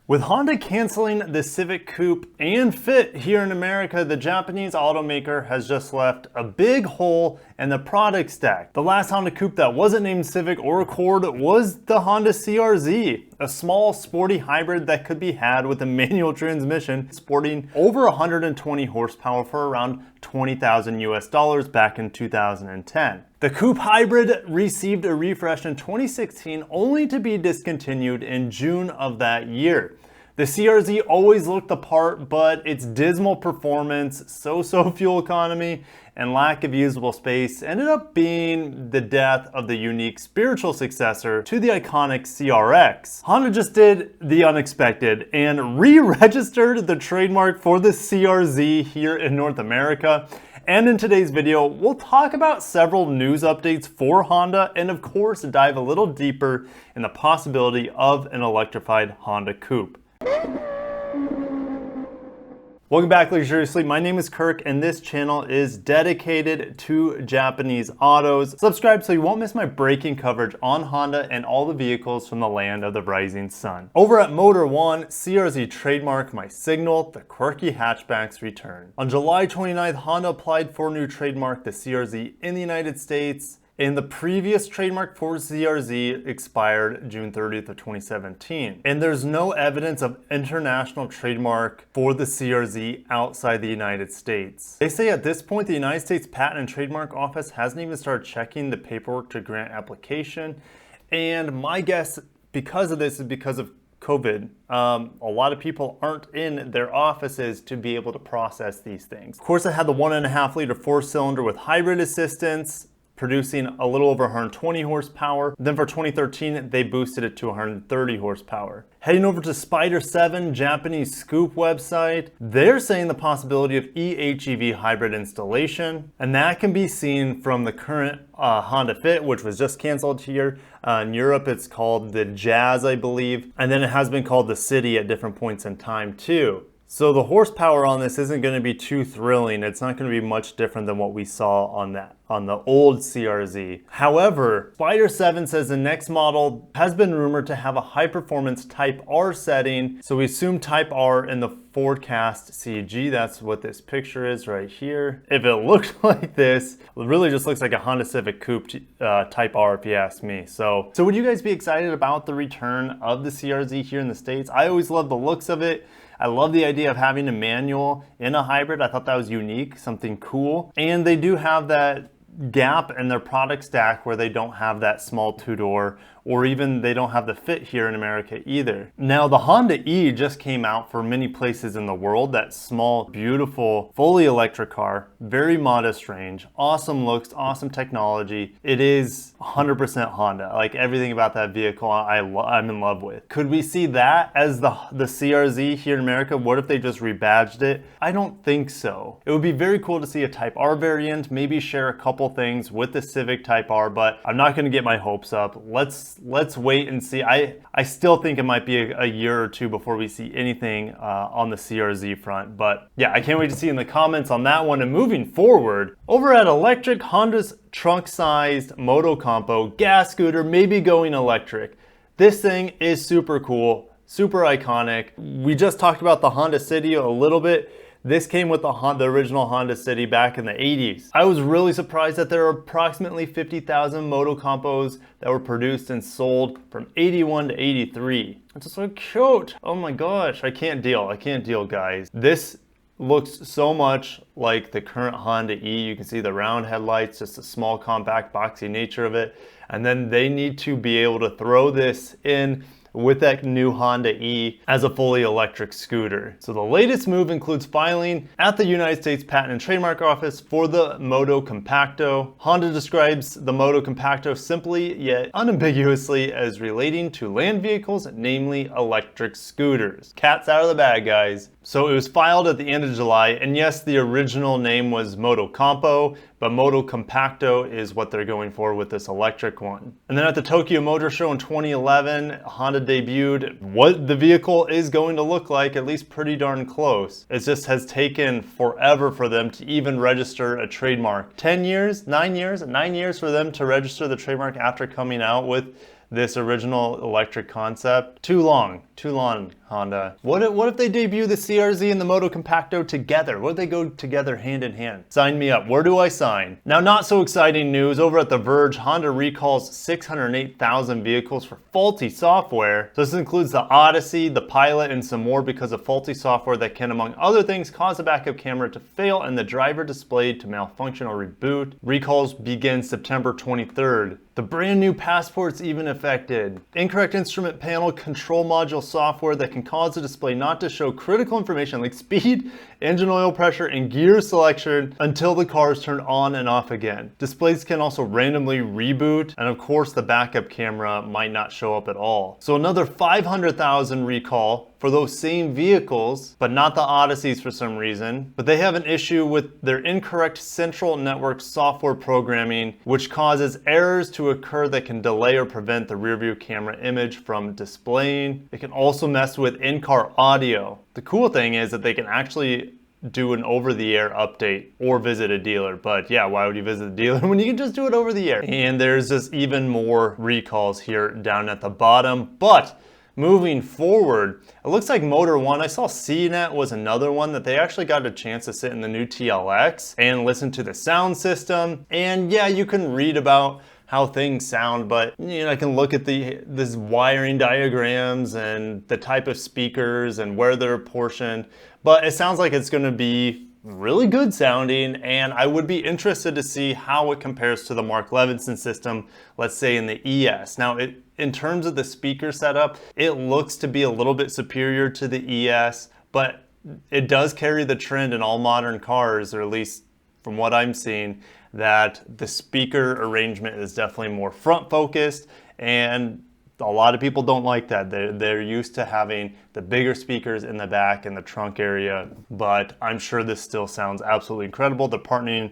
With Honda canceling the Civic Coupe and Fit here in America, the Japanese automaker has just left a big hole in the product stack. The last Honda Coupe that wasn't named Civic or Accord was the Honda CR-Z, a small sporty hybrid that could be had with a manual transmission, sporting over 120 horsepower for around $20,000 US back in 2010. The Coupe Hybrid received a refresh in 2016 only to be discontinued in June of that year. The CR-Z always looked the part, but its dismal performance, so-so fuel economy, and lack of usable space ended up being the death of the unique spiritual successor to the iconic CRX. Honda just did the unexpected and re-registered the trademark for the CR-Z here in North America. And in today's video, we'll talk about several news updates for Honda and of course dive a little deeper in the possibility of an electrified Honda Coupe. Welcome back, Lexurious Fleet. My name is Kirk and this channel is dedicated to Japanese autos. Subscribe so you won't miss my breaking coverage on Honda and all the vehicles from the land of the rising sun. Over at Motor One, CR-Z trademark my signal, the quirky hatchbacks return. On July 29th, Honda applied for a new trademark, the CR-Z, in the United States. And the previous trademark for CR-Z expired June 30th of 2017. And there's no evidence of international trademark for the CR-Z outside the United States. They say at this point, the United States Patent and Trademark Office hasn't even started checking the paperwork to grant application. And my guess because of this is because of COVID. A lot of people aren't in their offices to be able to process these things. Of course, it had the 1.5 liter 4-cylinder with hybrid assistance, producing a little over 120 horsepower. Then for 2013, they boosted it to 130 horsepower. Heading over to Spider 7, Japanese Scoop website, they're saying the possibility of eHEV hybrid installation, and that can be seen from the current Honda Fit, which was just canceled here. In Europe, it's called the Jazz, I believe, and then it has been called the City at different points in time too. So the horsepower on this isn't going to be too thrilling. It's not going to be much different than what we saw on the old CR-Z. However, Spider 7 says the next model has been rumored to have a high-performance Type R setting. So we assume Type R in the forecast CG. That's what this picture is right here. If it looked like this, it really just looks like a Honda Civic Coupe Type R, if you ask me. So would you guys be excited about the return of the CR-Z here in the States? I always love the looks of it. I love the idea of having a manual in a hybrid. I thought that was unique, something cool. And they do have that gap in their product stack where they don't have that small two-door, or even they don't have the Fit here in America either. Now the Honda E just came out for many places in the world, that small, beautiful, fully electric car, very modest range, awesome looks, awesome technology. It is 100% Honda. Like everything about that vehicle I'm in love with. Could we see that as the CR-Z here in America? What if they just rebadged it? I don't think so. It would be very cool to see a Type R variant, maybe share a couple things with the Civic Type R, but I'm not gonna get my hopes up. Let's wait and see. I still think it might be a year or two before we see anything on the CR-Z front. But yeah, I can't wait to see in the comments on that one. And moving forward, over at Electric, Honda's trunk-sized Motocompo gas scooter may be going electric. This thing is super cool, super iconic. We just talked about the Honda City a little bit. This came with the original Honda City back in the 80s. I was really surprised that there are approximately 50,000 Motocompos that were produced and sold from 81 to 83. It's so cute. Oh my gosh, I can't deal, guys. This looks so much like the current Honda E. You can see the round headlights, just the small, compact, boxy nature of it. And then they need to be able to throw this in with that new Honda E as a fully electric scooter. So the latest move includes filing at the United States Patent and Trademark Office for the Motocompacto. Honda describes the Motocompacto simply yet unambiguously as relating to land vehicles, namely electric scooters. Cat's out of the bag, guys. So it was filed at the end of July, and yes, the original name was Motocompo, but Motocompacto is what they're going for with this electric one. And then at the Tokyo Motor Show in 2011, Honda debuted what the vehicle is going to look like, at least pretty darn close. It just has taken forever for them to even register a trademark. 10 years, 9 years, 9 years for them to register the trademark after coming out with this original electric concept. Too long Too long, Honda. What if they debut the CRZ and the Motocompo together? What if they go together hand in hand? Sign me up. Where do I sign? Now, not so exciting news. Over at The Verge, Honda recalls 608,000 vehicles for faulty software. So this includes the Odyssey, the Pilot, and some more because of faulty software that can, among other things, cause the backup camera to fail and the driver display to malfunction or reboot. Recalls begin September 23rd. The brand new passport's even affected. Incorrect instrument panel control module software that can cause the display not to show critical information like speed, engine oil pressure, and gear selection until the car is turned on and off again. Displays can also randomly reboot, and of course the backup camera might not show up at all. So another 500,000 recall for those same vehicles, but not the Odysseys for some reason. But they have an issue with their incorrect central network software programming, which causes errors to occur that can delay or prevent the rearview camera image from displaying. It can also mess with in-car audio. The cool thing is that they can actually do an over-the-air update or visit a dealer. But yeah, why would you visit a dealer when you can just do it over the air? And there's just even more recalls here down at the bottom. But moving forward, it looks like Motor One, I saw CNET was another one that they actually got a chance to sit in the new TLX and listen to the sound system. And yeah, you can read about how things sound, but you know, I can look at this wiring diagrams and the type of speakers and where they're portioned, but it sounds like it's gonna be really good sounding, and I would be interested to see how it compares to the Mark Levinson system, let's say in the ES. Now, in terms of the speaker setup, it looks to be a little bit superior to the ES, but it does carry the trend in all modern cars, or at least from what I'm seeing, that the speaker arrangement is definitely more front focused, and a lot of people don't like that. They're used to having the bigger speakers in the back in the trunk area, but I'm sure this still sounds absolutely incredible. They're partnering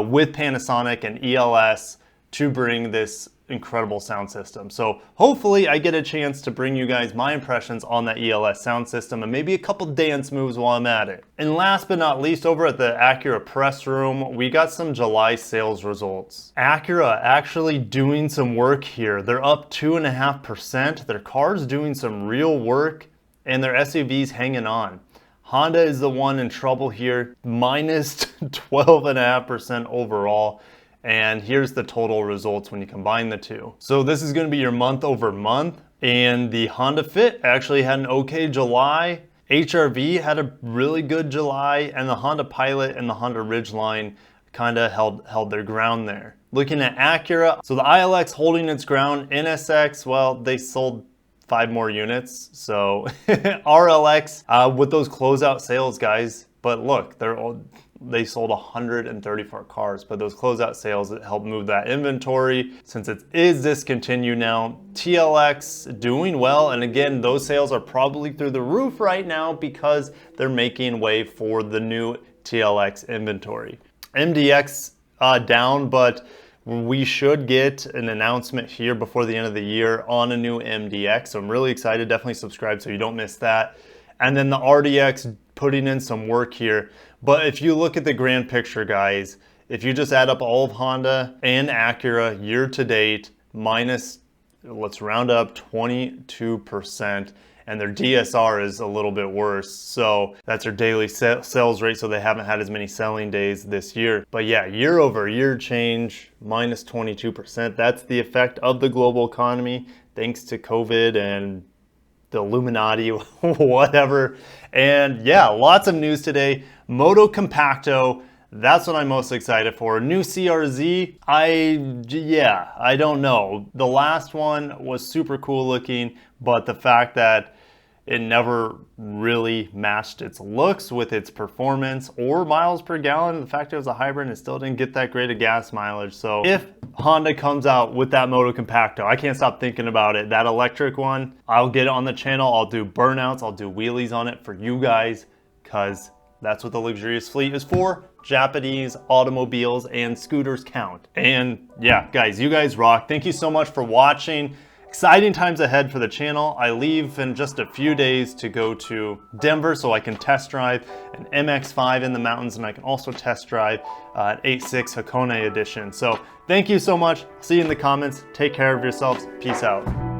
with Panasonic and ELS to bring this incredible sound system. So hopefully I get a chance to bring you guys my impressions on that ELS sound system and maybe a couple dance moves while I'm at it. And last but not least, over at the Acura press room, we got some July sales results. Acura actually doing some work here. They're up 2.5%. Their car's doing some real work and their SUV's hanging on. Honda is the one in trouble here, minus 12.5% overall. And here's the total results when you combine the two. So this is gonna be your month over month, and the Honda Fit actually had an okay July. HRV had a really good July, and the Honda Pilot and the Honda Ridgeline kind of held their ground there. Looking at Acura, so the ILX holding its ground. NSX, well, they sold 5 more units. So RLX with those closeout sales, guys. But look, they sold 134 cars, but those closeout sales helped move that inventory since it is discontinued now. TLX doing well, and again, those sales are probably through the roof right now because they're making way for the new TLX inventory. MDX down, but we should get an announcement here before the end of the year on a new MDX, so I'm really excited. Definitely subscribe so you don't miss that. And then the RDX putting in some work here. But if you look at the grand picture, guys, if you just add up all of Honda and Acura year to date, minus, let's round up 22%, and their DSR is a little bit worse. So that's their daily sales rate, so they haven't had as many selling days this year. But yeah, year over year change, minus 22%. That's the effect of the global economy, thanks to COVID and the Illuminati, whatever. And yeah, lots of news today. Motocompo, that's what I'm most excited for. New CRZ, I don't know. The last one was super cool looking, but the fact that it never really matched its looks with its performance or miles per gallon. The fact it was a hybrid and it still didn't get that great of gas mileage. So if Honda comes out with that Motocompo, I can't stop thinking about it. That electric one, I'll get it on the channel. I'll do burnouts, I'll do wheelies on it for you guys, because that's what the Lexurious Fleet is for. Japanese automobiles and scooters count. And yeah, guys, you guys rock. Thank you so much for watching. Exciting times ahead for the channel. I leave in just a few days to go to Denver so I can test drive an MX-5 in the mountains, and I can also test drive an 8.6 Hakone edition. So thank you so much. See you in the comments. Take care of yourselves. Peace out.